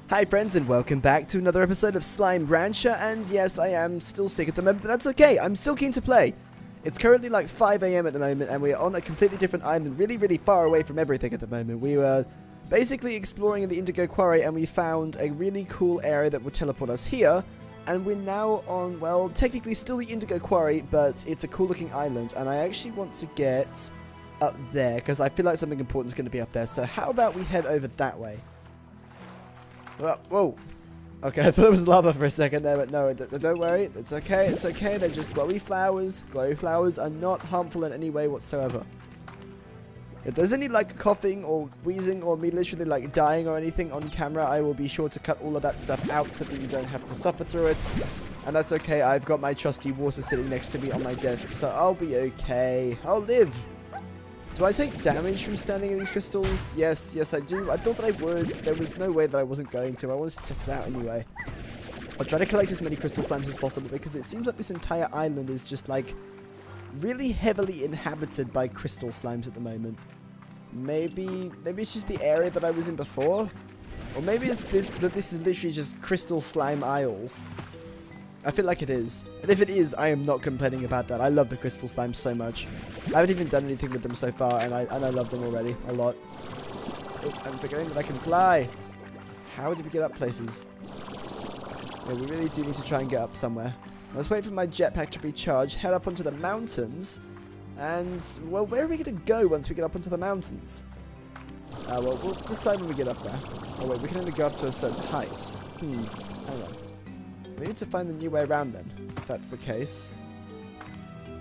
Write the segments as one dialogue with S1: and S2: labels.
S1: Hi friends, and welcome back to another episode of Slime Rancher. And yes, I am still sick at the moment, but that's okay. I'm still keen to play. It's currently like 5 AM at the moment, and we're on a completely different island, really far away from everything at the moment. We were basically exploring in the Indigo Quarry, and we found a really cool area that would teleport us here. And we're now on, well, technically still the Indigo Quarry, but it's a cool looking island. And I actually want to get up there, because I feel like something important is going to be up there. So how about we head over that way? Well, whoa. Okay, I thought it was lava for a second there, but no, don't worry. It's okay, it's okay. They're just glowy flowers. Glowy flowers are not harmful in any way whatsoever. If there's any, like, coughing or wheezing or me literally, like, dying or anything on camera, I will be sure to cut all of that stuff out so that you don't have to suffer through it. And that's okay. I've got my trusty water sitting next to me on my desk, so I'll be okay. I'll live. Do I take damage from standing in these crystals? Yes, I do. I thought that I would. There was no way that I wasn't going to. I wanted to test it out anyway. I'll try to collect as many crystal slimes as possible because it seems like this entire island is just like really heavily inhabited by crystal slimes at the moment. Maybe it's just the area that I was in before, or maybe it's that this is literally just crystal slime isles. I feel like it is. And if it is, I am not complaining about that. I love the crystal slimes so much. I haven't even done anything with them so far, and I love them already a lot. Oh, I'm forgetting that I can fly. How did we get up places? Yeah, we really do need to try and get up somewhere. Let's wait for my jetpack to recharge, head up onto the mountains, and, well, where are we going to go once we get up onto the mountains? Well, we'll decide when we get up there. Oh, wait, we can only go up to a certain height. Hang on. We need to find a new way around then, if that's the case.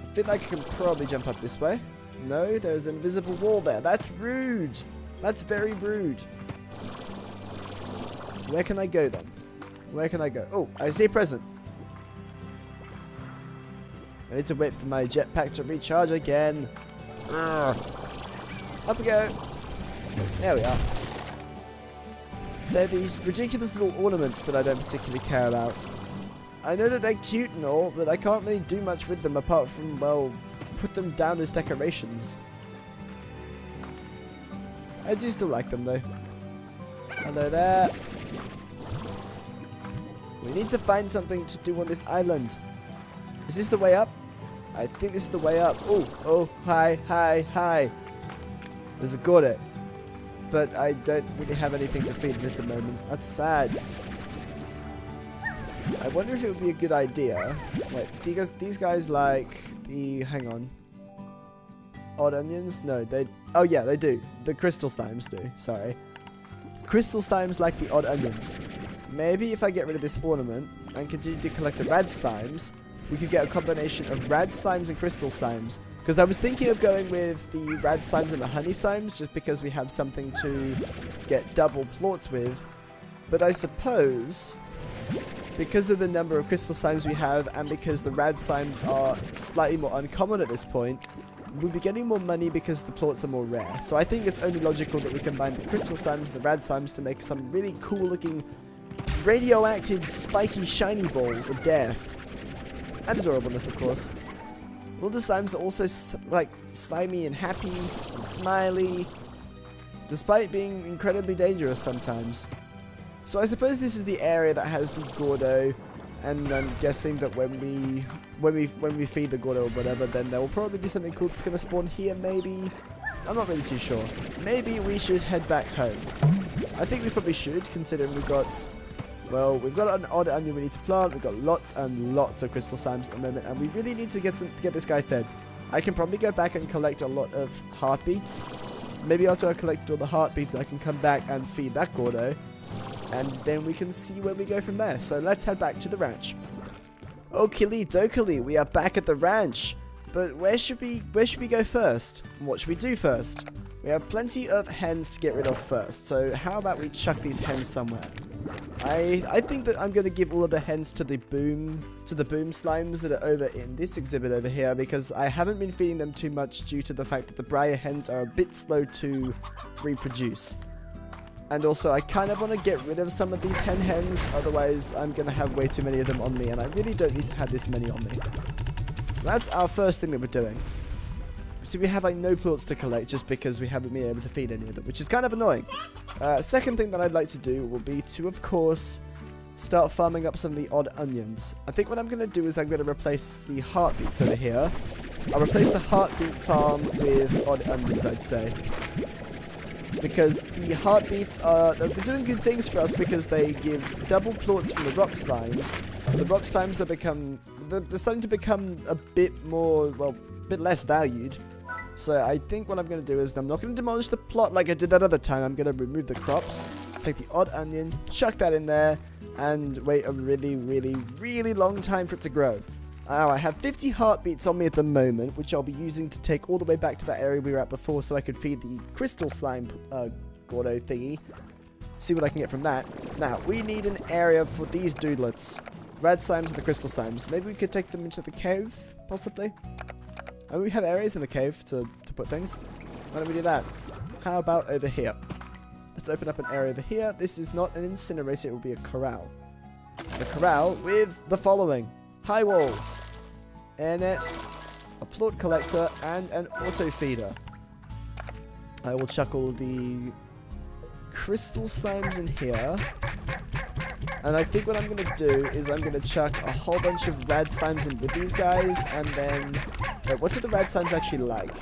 S1: I feel like I can probably jump up this way. No, there's an invisible wall there. That's rude. That's very rude. Where can I go then? Where can I go? Oh, I see a present. I need to wait for my jetpack to recharge again. Up we go. There we are. They're these ridiculous little ornaments that I don't particularly care about. I know that they're cute and all, but I can't really do much with them apart from, well, put them down as decorations. I do still like them though. Hello there. We need to find something to do on this island. Is this the way up? I think this is the way up. Oh, hi. There's a Gordo. But I don't really have anything to feed it at the moment. That's sad. I wonder if it would be a good idea. Wait, these guys like the... Hang on. Odd onions? No, they... Oh, yeah, they do. The crystal slimes do. Sorry. Crystal slimes like the odd onions. Maybe if I get rid of this ornament and continue to collect the rad slimes, we could get a combination of rad slimes and crystal slimes. Because I was thinking of going with the rad slimes and the honey slimes, just because we have something to get double plots with. But I suppose, because of the number of crystal slimes we have, and because the rad slimes are slightly more uncommon at this point, we'll be getting more money because the plots are more rare. So I think it's only logical that we combine the crystal slimes and the rad slimes to make some really cool looking radioactive, spiky, shiny balls of death. And adorableness, of course. All the slimes are also, like, slimy and happy and smiley, despite being incredibly dangerous sometimes. So I suppose this is the area that has the Gordo, and I'm guessing that when we feed the Gordo or whatever, then there will probably be something cool that's going to spawn here, maybe? I'm not really too sure. Maybe we should head back home. I think we probably should, considering we've got... Well, we've got an odd onion we need to plant, we've got lots and lots of crystal slimes at the moment, and we really need to get this guy fed. I can probably go back and collect a lot of heartbeats. Maybe after I collect all the heartbeats, I can come back and feed that Gordo, and then we can see where we go from there. So let's head back to the ranch. Okily dokily, we are back at the ranch. But where should we go first? What should we do first? We have plenty of hens to get rid of first, so how about we chuck these hens somewhere? I think that I'm going to give all of the hens to the boom slimes that are over in this exhibit over here, because I haven't been feeding them too much due to the fact that the briar hens are a bit slow to reproduce. And also, I kind of want to get rid of some of these hens, otherwise I'm going to have way too many of them on me, and I really don't need to have this many on me. So that's our first thing that we're doing. So we have like no plorts to collect just because we haven't been able to feed any of them, which is kind of annoying. Second thing that I'd like to do will be to, of course, start farming up some of the odd onions. I think what I'm going to do is I'm going to replace the heartbeats over here. I'll replace the heartbeat farm with odd onions, I'd say. Because the heartbeats they're doing good things for us because they give double plorts from the rock slimes. The rock slimes they're starting to become a bit more, well, a bit less valued. So I think what I'm going to do is I'm not going to demolish the plot like I did that other time. I'm going to remove the crops, take the odd onion, chuck that in there, and wait a really, really, really long time for it to grow. Now, I have 50 heartbeats on me at the moment, which I'll be using to take all the way back to that area we were at before so I could feed the crystal slime Gordo thingy. See what I can get from that. Now, we need an area for these doodlets. Red slimes and the crystal slimes. Maybe we could take them into the cave, possibly? And we have areas in the cave to put things. Why don't we do that? How about over here? Let's open up an area over here. This is not an incinerator, it will be a corral. A corral with the following. High walls, air net, a plort collector, and an auto feeder. I will chuck all the crystal slimes in here. And I think what I'm going to do is I'm going to chuck a whole bunch of rad slimes in with these guys, and then... Wait, what do the rad slimes actually like?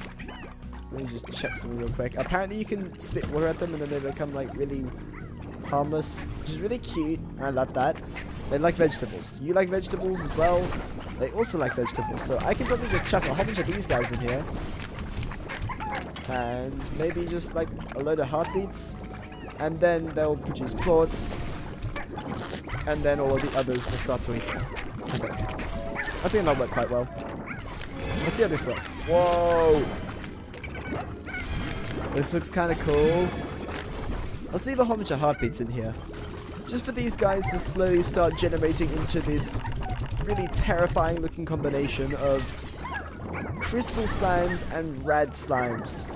S1: Let me just check something real quick. Apparently you can spit water at them and then they become like really harmless, which is really cute. I love that. They like vegetables. Do you like vegetables as well? They also like vegetables. So I can probably just chuck a whole bunch of these guys in here. And maybe just like a load of heartbeats. And then they'll produce plorts. And then all of the others will start to eat them. Okay. I think that'll work quite well. Let's see how this works. Whoa! This looks kind of cool. Let's leave a whole bunch of heartbeats in here. Just for these guys to slowly start generating into this really terrifying looking combination of crystal slimes and rad slimes.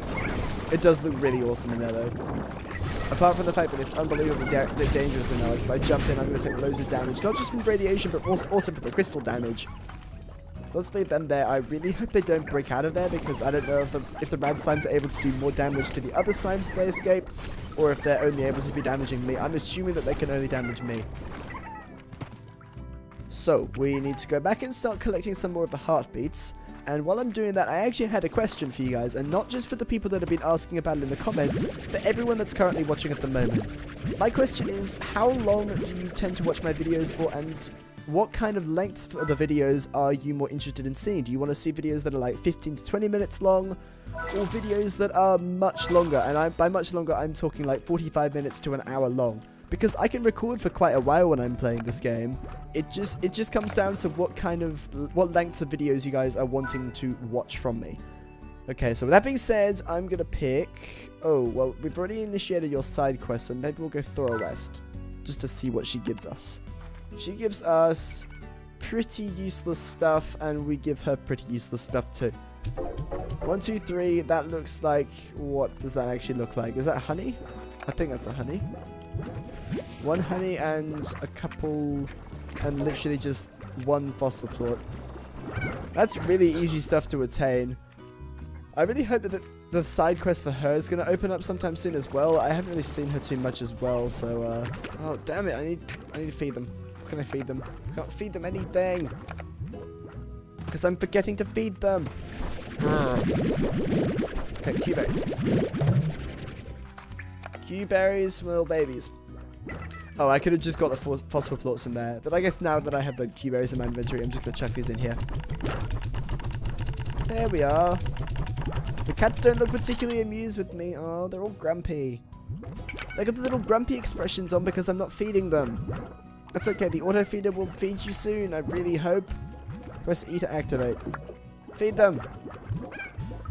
S1: It does look really awesome in there though. Apart from the fact that it's unbelievably dangerous in there. Like if I jump in, I'm going to take loads of damage. Not just from radiation, but also from the crystal damage. So let's leave them there. I really hope they don't break out of there because I don't know if the rad slimes are able to do more damage to the other slimes if they escape, or if they're only able to be damaging me. I'm assuming that they can only damage me. So we need to go back and start collecting some more of the heartbeats. And while I'm doing that, I actually had a question for you guys, and not just for the people that have been asking about it in the comments, for everyone that's currently watching at the moment. My question is, how long do you tend to watch my videos for, and what kind of lengths for the videos are you more interested in seeing? Do you want to see videos that are like 15 to 20 minutes long, or videos that are much longer? And by much longer, I'm talking like 45 minutes to an hour long. Because I can record for quite a while when I'm playing this game. It just comes down to what length of videos you guys are wanting to watch from me. Okay, so with that being said, I'm gonna pick... Oh, well, we've already initiated your side quest, so maybe we'll go Thora West. Just to see what she gives us. She gives us pretty useless stuff, and we give her pretty useless stuff too. 1, 2, 3, that looks like... What does that actually look like? Is that honey? I think that's a honey. 1 honey and a couple... And literally just 1 phosphor plort. That's really easy stuff to attain. I really hope that the side quest for her is going to open up sometime soon as well. I haven't really seen her too much as well, so... Oh, damn it, I need to feed them. What can I feed them? I can't feed them anything. Because I'm forgetting to feed them. Okay, Q-berries. Q-berries, little babies. Oh, I could have just got the phosphor plorts from there. But I guess now that I have the Q-berries in my inventory, I'm just going to chuck these in here. There we are. The cats don't look particularly amused with me. Oh, they're all grumpy. They got the little grumpy expressions on because I'm not feeding them. That's okay. The auto feeder will feed you soon. I really hope. Press E to activate. Feed them.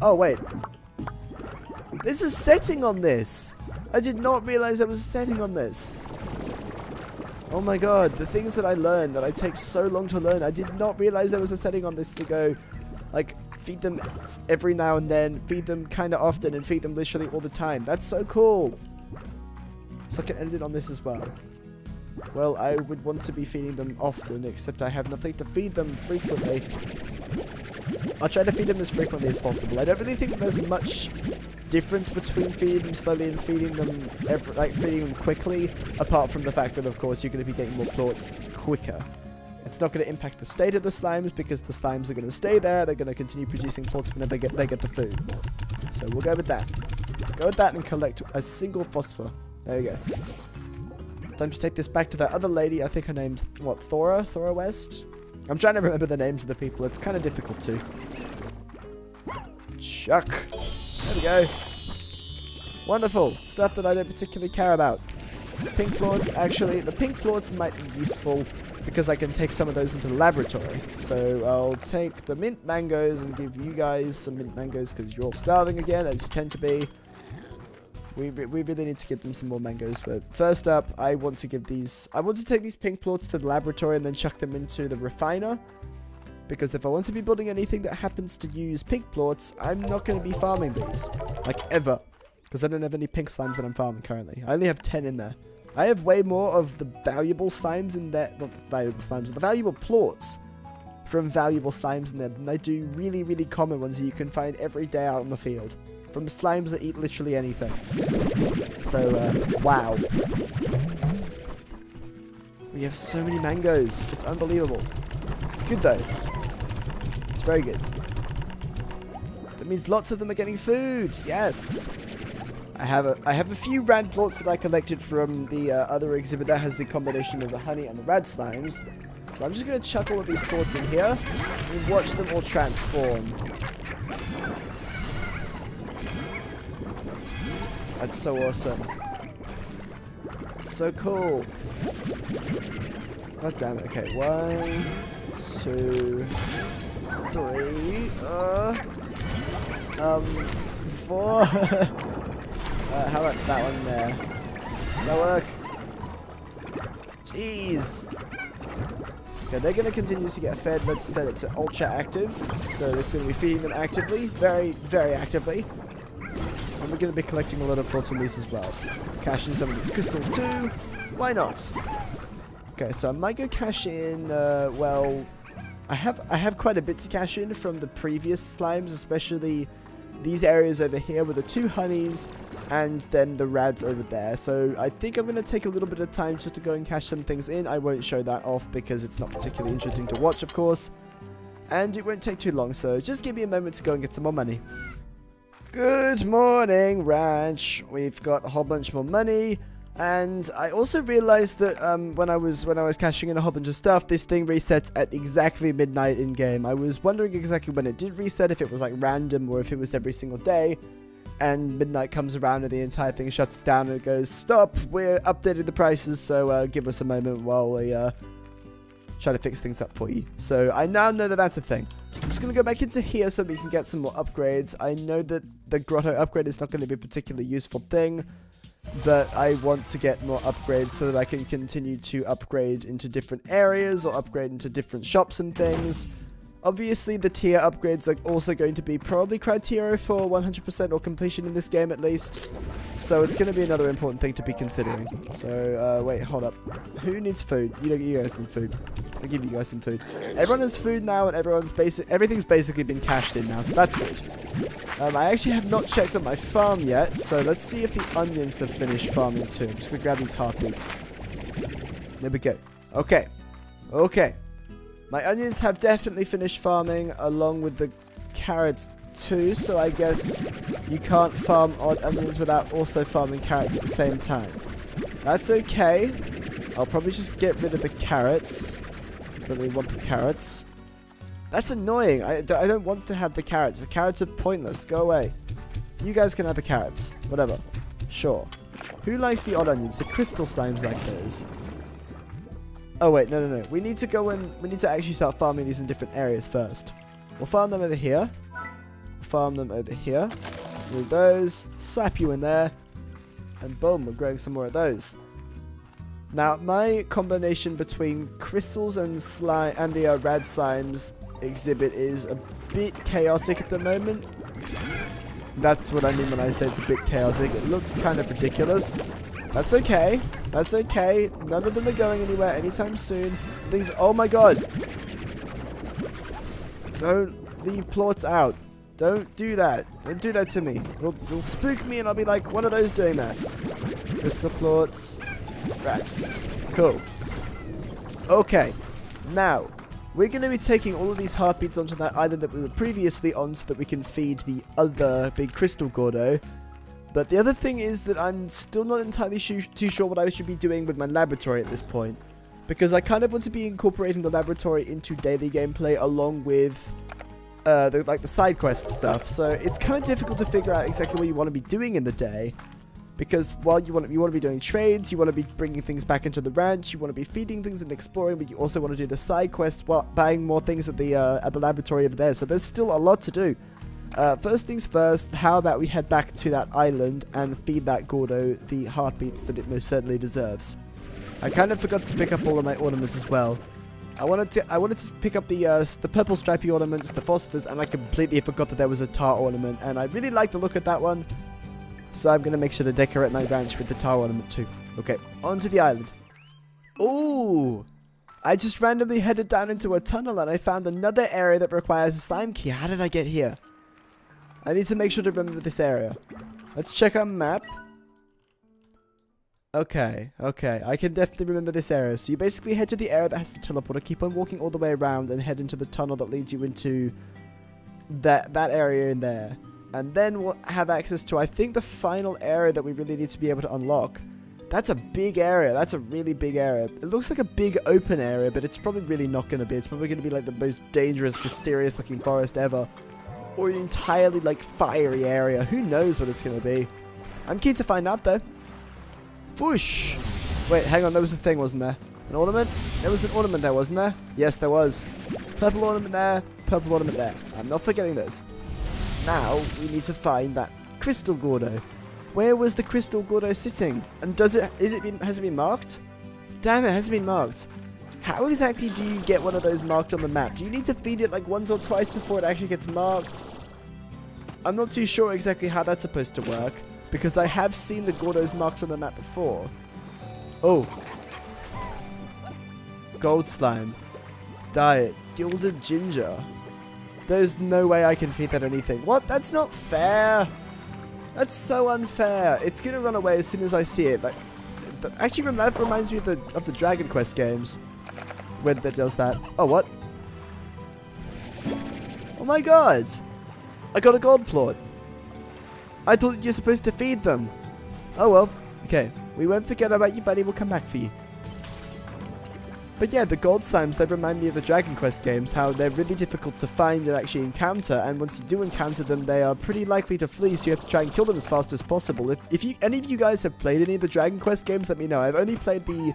S1: Oh, wait. There's a setting on this. I did not realize there was a setting on this. Oh my god, the things that I learned that I take so long to learn, I did not realize there was a setting on this to go, like, feed them every now and then, feed them kind of often, and feed them literally all the time. That's so cool. So I can edit on this as well. Well, I would want to be feeding them often, except I have nothing to feed them frequently. I'll try to feed them as frequently as possible. I don't really think there's much difference between feeding them slowly and feeding them feeding them quickly, apart from the fact that, of course, you're going to be getting more plorts quicker. It's not going to impact the state of the slimes because the slimes are going to stay there. They're going to continue producing plorts whenever they get the food. So we'll go with that. Go with that and collect a single phosphor. There you go. Time to take this back to that other lady. I think her name's, what, Thora? Thora West? I'm trying to remember the names of the people. It's kind of difficult to. Chuck. There we go. Wonderful. Stuff that I don't particularly care about. Pink plorts, actually, the pink plorts might be useful because I can take some of those into the laboratory. So I'll take the mint mangoes and give you guys some mint mangoes because you're all starving again, as you tend to be. We really need to give them some more mangoes, but first up, I want to take these pink plorts to the laboratory and then chuck them into the refiner. Because if I want to be building anything that happens to use pink plorts, I'm not going to be farming these. Like, ever. Because I don't have any pink slimes that I'm farming currently. I only have 10 in there. I have way more of the valuable slimes in there. Not valuable slimes, but the valuable plorts from valuable slimes in there than I do really, really common ones that you can find every day out in the field. From slimes that eat literally anything. So, wow. We have so many mangoes. It's unbelievable. It's good though. It's very good. That means lots of them are getting food. Yes. I have a few rad plorts that I collected from the other exhibit that has the combination of the honey and the rad slimes. So I'm just going to chuck all of these plorts in here and watch them all transform. That's so awesome. It's so cool. God damn it. Okay, 1, 2, 3, 4. How about that one there? Does that work? Jeez. Okay, they're going to continue to get fed. Let's set it to ultra active. So it's going to be feeding them actively. Very, very actively. And we're going to be collecting a lot of plorts from these as well. Cash in some of these crystals too. Why not? Okay, so I might go cash in, well, I have quite a bit to cash in from the previous slimes, especially these areas over here with the 2 honeys and then the rads over there. So I think I'm going to take a little bit of time just to go and cash some things in. I won't show that off because it's not particularly interesting to watch, of course. And it won't take too long, so just give me a moment to go and get some more money. Good morning, Ranch. We've got a whole bunch more money. And I also realized that when I was cashing in a whole bunch of stuff, this thing resets at exactly midnight in game. I was wondering exactly when it did reset, if it was like random or if it was every single day. And midnight comes around and the entire thing shuts down and it goes, stop, we're updating the prices, so give us a moment while we try to fix things up for you. So I now know that that's a thing. I'm just going to go back into here so we can get some more upgrades. I know that the grotto upgrade is not going to be a particularly useful thing, but I want to get more upgrades so that I can continue to upgrade into different areas or upgrade into different shops and things. Obviously, the tier upgrades are also going to be probably criteria for 100% or completion in this game at least. So it's going to be another important thing to be considering. So, wait, hold up. Who needs food? You guys need food. I'll give you guys some food. Everyone has food now and everything's basically been cashed in now, so that's good. I actually have not checked on my farm yet, so let's see if the onions have finished farming too. I'm just going to grab these heartbeats. There we go. Okay. Okay. My onions have definitely finished farming along with the carrots too, so I guess you can't farm odd onions without also farming carrots at the same time. That's okay. I'll probably just get rid of the carrots. Don't really want the carrots. That's annoying. I don't want to have the carrots. The carrots are pointless. Go away. You guys can have the carrots. Whatever. Sure. Who likes the odd onions? The crystal slimes like those. Oh wait, no. We need to go and we need to actually start farming these in different areas first. We'll farm them over here. Farm them over here. Move those. Slap you in there. And boom, we're growing some more of those. Now, my combination between crystals and the rad slimes exhibit is a bit chaotic at the moment. That's what I mean when I say it's a bit chaotic. It looks kind of ridiculous. That's okay. That's okay. None of them are going anywhere anytime soon. Things. Oh my god. Don't leave plots out. Don't do that. Don't do that to me. It'll spook me and I'll be like, what are those doing there? Crystal plots. Rats. Cool. Okay. Now, we're going to be taking all of these heartbeats onto that island that we were previously on so that we can feed the other big crystal Gordo. But the other thing is that I'm still not entirely too sure what I should be doing with my laboratory at this point. Because I kind of want to be incorporating the laboratory into daily gameplay along with the side quest stuff. So it's kind of difficult to figure out exactly what you want to be doing in the day. Because while you want to be doing trades, you want to be bringing things back into the ranch, you want to be feeding things and exploring, but you also want to do the side quests while buying more things at the laboratory over there. So there's still a lot to do. First things first, how about we head back to that island and feed that Gordo the heartbeats that it most certainly deserves. I kind of forgot to pick up all of my ornaments as well. I wanted to pick up the purple stripy ornaments, the phosphors, and I completely forgot that there was a tar ornament, and I really like the look at that one. So I'm going to make sure to decorate my ranch with the tar ornament too. Okay, onto the island. Ooh! I just randomly headed down into a tunnel and I found another area that requires a slime key. How did I get here? I need to make sure to remember this area. Let's check our map. Okay. I can definitely remember this area. So you basically head to the area that has the teleporter, keep on walking all the way around and head into the tunnel that leads you into that area in there. And then we'll have access to, I think, the final area that we really need to be able to unlock. That's a big area. That's a really big area. It looks like a big open area, but it's probably really not going to be. It's probably going to be like the most dangerous, mysterious looking forest ever. Or an entirely, like, fiery area. Who knows what it's going to be. I'm keen to find out, though. Whoosh! Wait, hang on. There was a thing, wasn't there? An ornament? There was an ornament there, wasn't there? Yes, there was. Purple ornament there. Purple ornament there. I'm not forgetting those. Now, we need to find that crystal Gordo. Where was the crystal Gordo sitting? And has it been marked? Damn it, has it been marked? How exactly do you get one of those marked on the map? Do you need to feed it like once or twice before it actually gets marked? I'm not too sure exactly how that's supposed to work, because I have seen the Gordos marked on the map before. Oh. Gold slime. Diet. Gilded ginger. There's no way I can feed that anything. What? That's not fair. That's so unfair. It's gonna run away as soon as I see it. Like, actually, that reminds me of the Dragon Quest games, where that does that. Oh, what? Oh my god! I got a gold plot. I thought you're supposed to feed them. Oh well. Okay, we won't forget about you, buddy. We'll come back for you. But yeah, the gold slimes, they remind me of the Dragon Quest games, how they're really difficult to find and actually encounter, and once you do encounter them, they are pretty likely to flee, so you have to try and kill them as fast as possible. If any of you guys have played any of the Dragon Quest games, let me know. I've only played the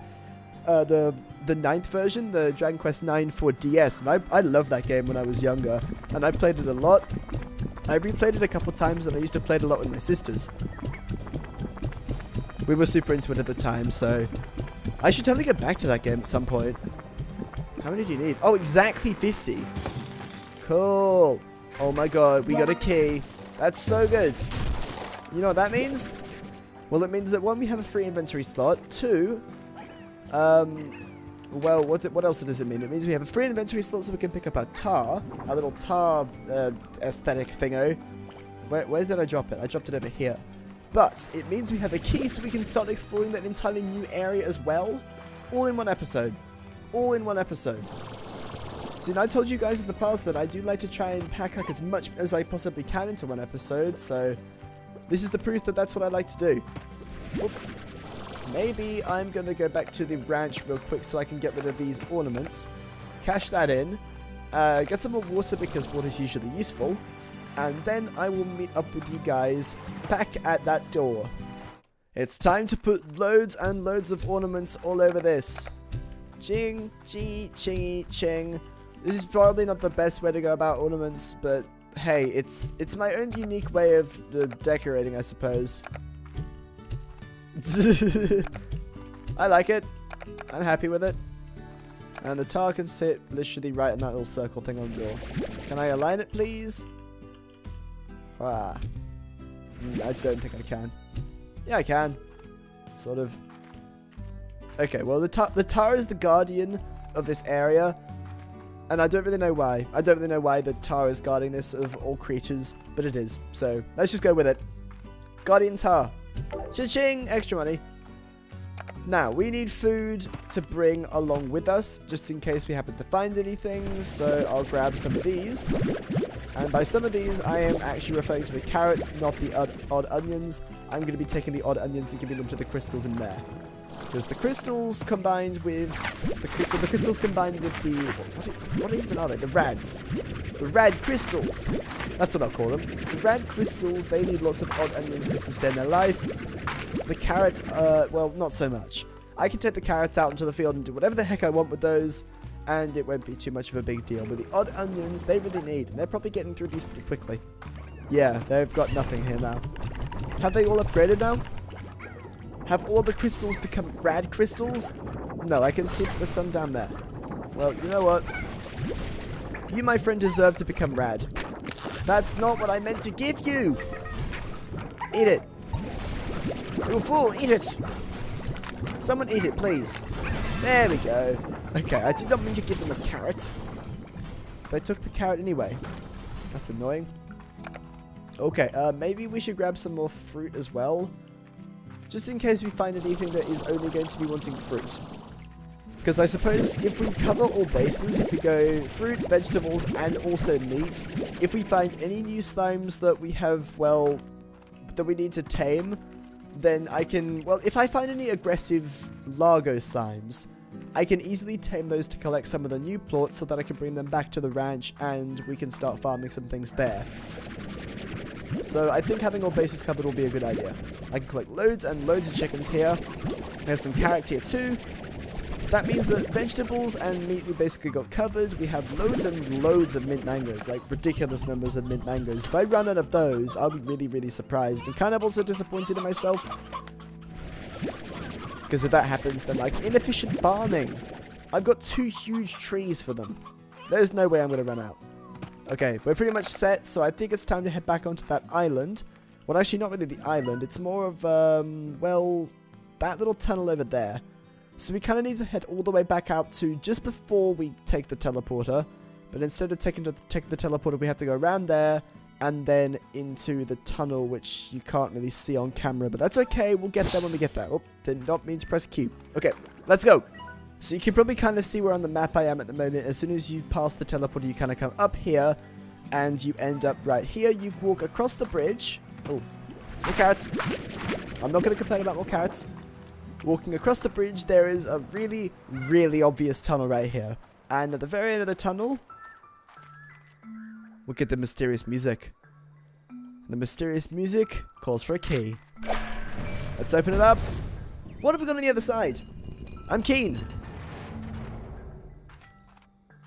S1: 9th version, the Dragon Quest 9 for DS, and I loved that game when I was younger, and I played it a lot. I replayed it a couple times, and I used to play it a lot with my sisters. We were super into it at the time, so I should totally get back to that game at some point. How many do you need? Oh, exactly 50. Cool. Oh my god, we got a key. That's so good. You know what that means? Well, it means that one, we have a free inventory slot. Two, well, what else does it mean? It means we have a free inventory slot so we can pick up our tar. Our little tar aesthetic thingo. Where did I drop it? I dropped it over here. But it means we have a key so we can start exploring that entirely new area as well. All in one episode. All in one episode. See, and I told you guys in the past that I do like to try and pack like as much as I possibly can into one episode. So this is the proof that that's what I like to do. Whoop. Maybe I'm going to go back to the ranch real quick so I can get rid of these ornaments. Cash that in. Get some more water because water is usually useful. And then I will meet up with you guys back at that door. It's time to put loads and loads of ornaments all over this. Ching, chi, chingy, ching. This is probably not the best way to go about ornaments, but hey, it's my own unique way of decorating, I suppose. I like it. I'm happy with it. And the tar can sit literally right in that little circle thing on the door. Can I align it, please? I don't think I can. Yeah, I can. Sort of. Okay, well, the tar is the guardian of this area. And I don't really know why. I don't really know why the tar is guarding this of all creatures, but it is. So let's just go with it. Guardian tar. Cha-ching! Extra money. Now, we need food to bring along with us, just in case we happen to find anything. So I'll grab some of these. And by some of these, I am actually referring to the carrots, not the odd onions. I'm going to be taking the odd onions and giving them to the crystals in there. Because the crystals combined with the what even are they? The rads. The rad crystals. That's what I'll call them. The rad crystals, they need lots of odd onions to sustain their life. The carrots, well, not so much. I can take the carrots out into the field and do whatever the heck I want with those, and it won't be too much of a big deal. But the odd onions, they really need, and they're probably getting through these pretty quickly. Yeah, they've got nothing here now. Have they all upgraded now? Have all the crystals become rad crystals? No, I can see the sun down there. Well, you know what? You, my friend, deserve to become rad. That's not what I meant to give you! Eat it! You fool, eat it! Someone eat it, please. There we go. Okay, I did not mean to give them a carrot. They took the carrot anyway. That's annoying. Okay, maybe we should grab some more fruit as well. Just in case we find anything that is only going to be wanting fruit. Because I suppose if we cover all bases, if we go fruit, vegetables, and also meat, if we find any new slimes that we have, well, that we need to tame, then I can, well, if I find any aggressive Largo slimes, I can easily tame those to collect some of the new plots so that I can bring them back to the ranch and we can start farming some things there. So I think having all bases covered will be a good idea. I can collect loads and loads of chickens here. I have some carrots here too. So that means that vegetables and meat we basically got covered. We have loads and loads of mint mangoes, like ridiculous numbers of mint mangoes. If I run out of those, I'll be really, really surprised and kind of also disappointed in myself. Because if that happens, then like inefficient farming. I've got 2 huge trees for them. There's no way I'm going to run out. Okay, we're pretty much set, so I think it's time to head back onto that island. Well, actually, not really the island. It's more of, well, that little tunnel over there. So we kind of need to head all the way back out to just before we take the teleporter. But instead of taking the teleporter, we have to go around there and then into the tunnel, which you can't really see on camera. But that's okay. We'll get there when we get there. Oh, did not mean to press Q. Okay, let's go. So you can probably kind of see where on the map I am at the moment. As soon as you pass the teleporter, you kind of come up here and you end up right here. You walk across the bridge. Oh, more carrots. I'm not going to complain about more carrots. Walking across the bridge, there is a really, really obvious tunnel right here. And at the very end of the tunnel, we'll get the mysterious music. The mysterious music calls for a key. Let's open it up. What have we got on the other side? I'm keen.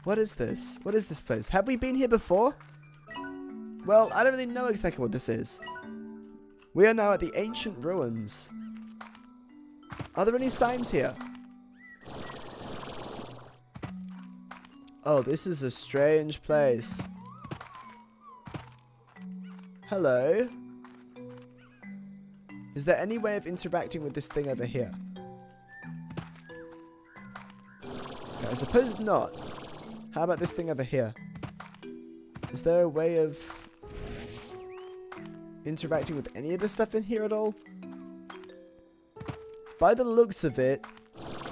S1: What is this? What is this place? Have we been here before? Well, I don't really know exactly what this is. We are now at the ancient ruins. Are there any slimes here? Oh, this is a strange place. Hello? Is there any way of interacting with this thing over here? Okay, I suppose not. How about this thing over here? Is there a way of interacting with any of the stuff in here at all? By the looks of it,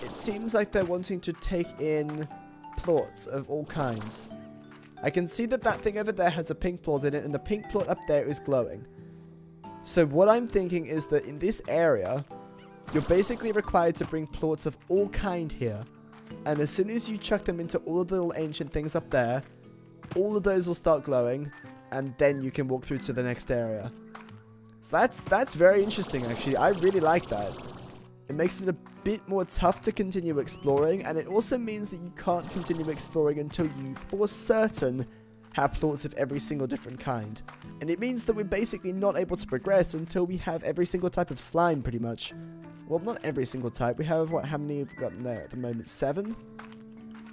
S1: it seems like they're wanting to take in plots of all kinds. I can see that that thing over there has a pink plot in it, and the pink plot up there is glowing. So what I'm thinking is that in this area, you're basically required to bring plots of all kind here. And as soon as you chuck them into all of the little ancient things up there, all of those will start glowing, and then you can walk through to the next area. So that's very interesting, actually. I really like that. It makes it a bit more tough to continue exploring, and it also means that you can't continue exploring until you, for certain, have plots of every single different kind. And it means that we're basically not able to progress until we have every single type of slime, pretty much. Well, not every single type. We have, what, how many have we got in there at the moment? 7?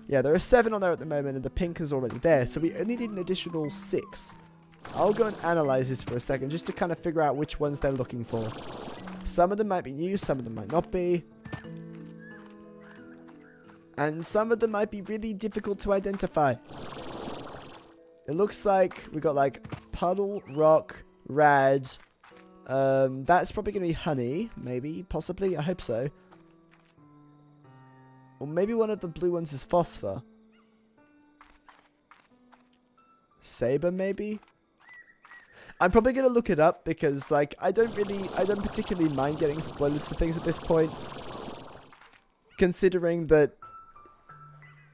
S1: Yeah, there are 7 on there at the moment, and the pink is already there, so we only need an additional 6. I'll go and analyze this for a second, just to kind of figure out which ones they're looking for. Some of them might be new, some of them might not be. And some of them might be really difficult to identify. It looks like we got like puddle, rock, rad. That's probably going to be honey, maybe, possibly. I hope so. Or maybe one of the blue ones is phosphor. Saber, maybe? I'm probably going to look it up because, like, I don't particularly mind getting spoilers for things at this point. Considering that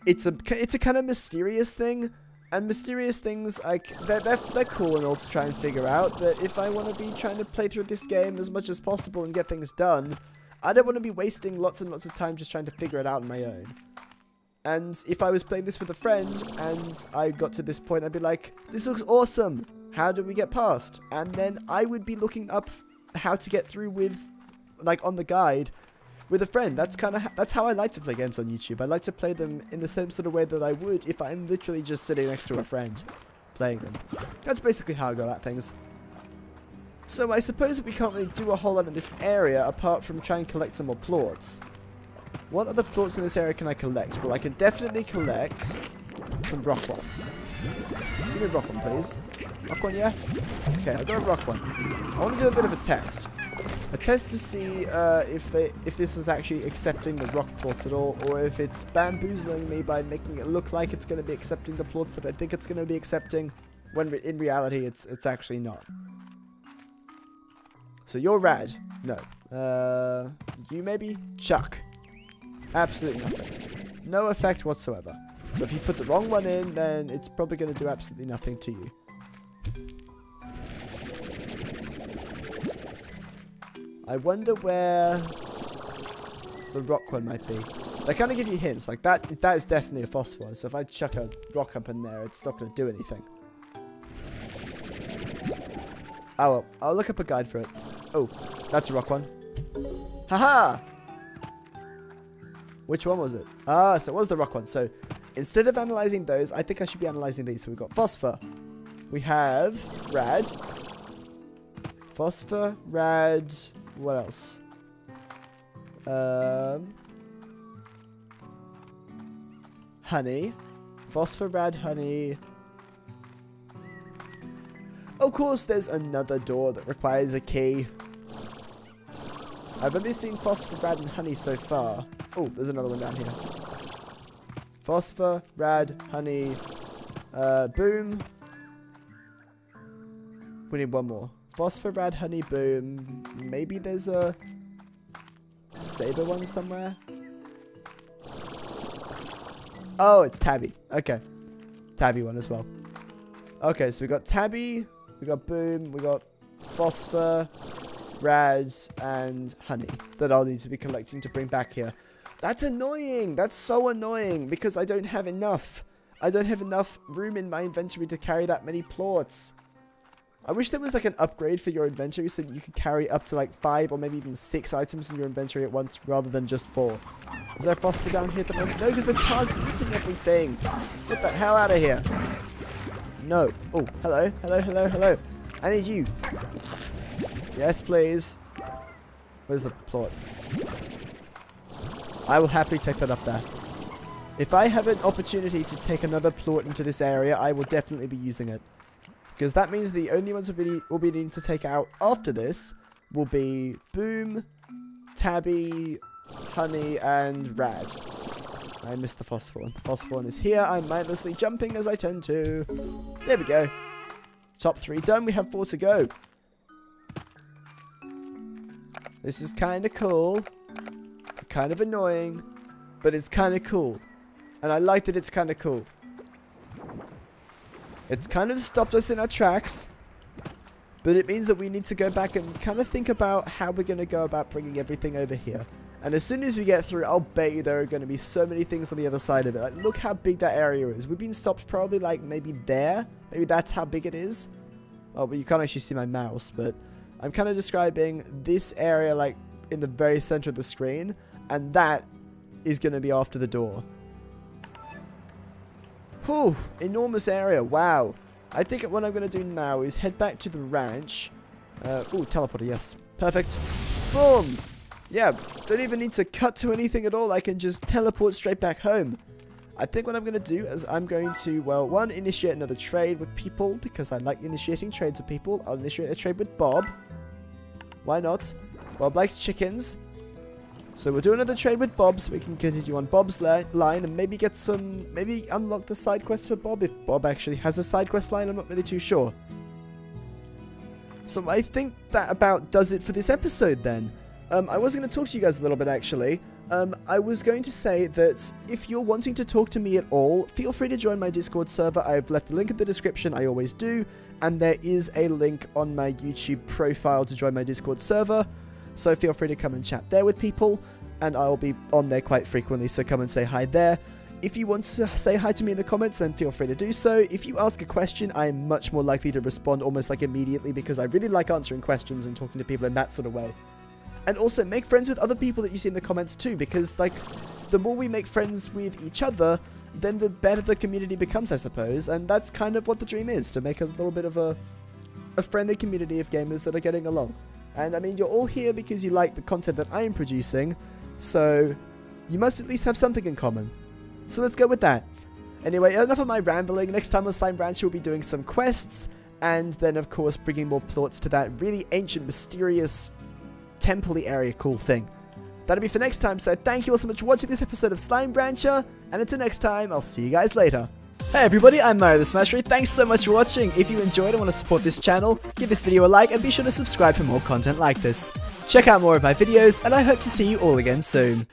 S1: it's a kind of mysterious thing. And mysterious things, like, they're cool and all to try and figure out. But if I want to be trying to play through this game as much as possible and get things done, I don't want to be wasting lots and lots of time just trying to figure it out on my own. And if I was playing this with a friend and I got to this point, I'd be like, this looks awesome. How do we get past? And then I would be looking up how to get through with, like, on the guide with a friend. That's how I like to play games on YouTube. I like to play them in the same sort of way that I would if I'm literally just sitting next to a friend playing them. That's basically how I go at things. So I suppose that we can't really do a whole lot in this area apart from try and collect some more plorts. What other plorts in this area can I collect? Well, I can definitely collect some rock ones. Give me a rock one, please. Rock one, yeah? Okay, I've got a rock one. I want to do a bit of a test. A test to see if this is actually accepting the rock plorts at all, or if it's bamboozling me by making it look like it's going to be accepting the plorts that I think it's going to be accepting, when in reality it's actually not. So you're rad. No. You maybe? Chuck. Absolutely nothing. No effect whatsoever. So if you put the wrong one in, then it's probably going to do absolutely nothing to you. I wonder where the rock one might be. They kind of give you hints. Like, that is definitely a phosphor one. So if I chuck a rock up in there, it's not going to do anything. Oh, well. I'll look up a guide for it. Oh, that's a rock one. Haha! Which one was it? Ah, so it was the rock one. So instead of analyzing those, I think I should be analyzing these. So we've got phosphor. We have rad. Phosphor, rad. What else? Honey. Phosphor, rad, honey. Of course, there's another door that requires a key. I've only seen phosphor, rad, and honey so far. Oh, there's another one down here. Phosphor, rad, honey, boom. We need one more. Phosphor, rad, honey, boom. Maybe there's a saber one somewhere. Oh, it's tabby. Okay. Tabby one as well. Okay, so we got tabby, we got boom, we got phosphor, rads, and honey that I'll need to be collecting to bring back here. That's annoying. That's so annoying because I don't have enough. I don't have enough room in my inventory to carry that many plorts. I wish there was like an upgrade for your inventory so that you could carry up to like 5 or maybe even 6 items in your inventory at once rather than just 4. Is there phosphor down here at the moment? No, because the tar's eating everything. Get the hell out of here. No. Oh, hello. Hello, hello, hello. I need you. Yes, please. Where's the plot? I will happily take that up there. If I have an opportunity to take another plort into this area, I will definitely be using it. Because that means the only ones we'll be needing to take out after this will be boom, tabby, honey, and rad. I missed the phosphor one. The phosphor one is here. I'm mindlessly jumping as I tend to. There we go. Top 3 done. We have 4 to go. This is kind of cool. Kind of annoying. But it's kind of cool. And I like that it's kind of cool. It's kind of stopped us in our tracks. But it means that we need to go back and kind of think about how we're going to go about bringing everything over here. And as soon as we get through, I'll bet you there are going to be so many things on the other side of it. Like, look how big that area is. We've been stopped probably like maybe there. Maybe that's how big it is. Oh, but you can't actually see my mouse. But I'm kind of describing this area like in the very center of the screen. And that is going to be after the door. Whew, enormous area. Wow. I think what I'm going to do now is head back to the ranch. Ooh, teleporter, yes. Perfect. Boom. yeah, don't even need to cut to anything at all. I can just teleport straight back home. I think what I'm going to do is I'm going to, well, one, initiate another trade with people because I like initiating trades with people. I'll initiate a trade with Bob. Why not? Bob likes chickens. So we'll do another trade with Bob so we can continue on Bob's line and maybe get some, maybe unlock the side quest for Bob if Bob actually has a side quest line. I'm not really too sure. So I think that about does it for this episode then. I was going to talk to you guys a little bit actually. I was going to say that if you're wanting to talk to me at all, feel free to join my Discord server. I've left a link in the description, I always do, and there is a link on my YouTube profile to join my Discord server, so feel free to come and chat there with people, and I'll be on there quite frequently, so come and say hi there. If you want to say hi to me in the comments, then feel free to do so. If you ask a question, I am much more likely to respond almost like immediately because I really like answering questions and talking to people in that sort of way. And also, make friends with other people that you see in the comments too, because, like, the more we make friends with each other, then the better the community becomes, I suppose. And that's kind of what the dream is, to make a little bit of a friendly community of gamers that are getting along. And, I mean, you're all here because you like the content that I am producing, so you must at least have something in common. So let's go with that. Anyway, enough of my rambling. Next time on Slime Rancher, we'll be doing some quests, and then, of course, bringing more plots to that really ancient, mysterious temple-y area cool thing. That'll be for next time, so thank you all so much for watching this episode of Slime Rancher, and until next time, I'll see you guys later. Hey everybody, I'm Mario the Smashery. Thanks so much for watching. If you enjoyed and want to support this channel, give this video a like and be sure to subscribe for more content like this. Check out more of my videos, and I hope to see you all again soon.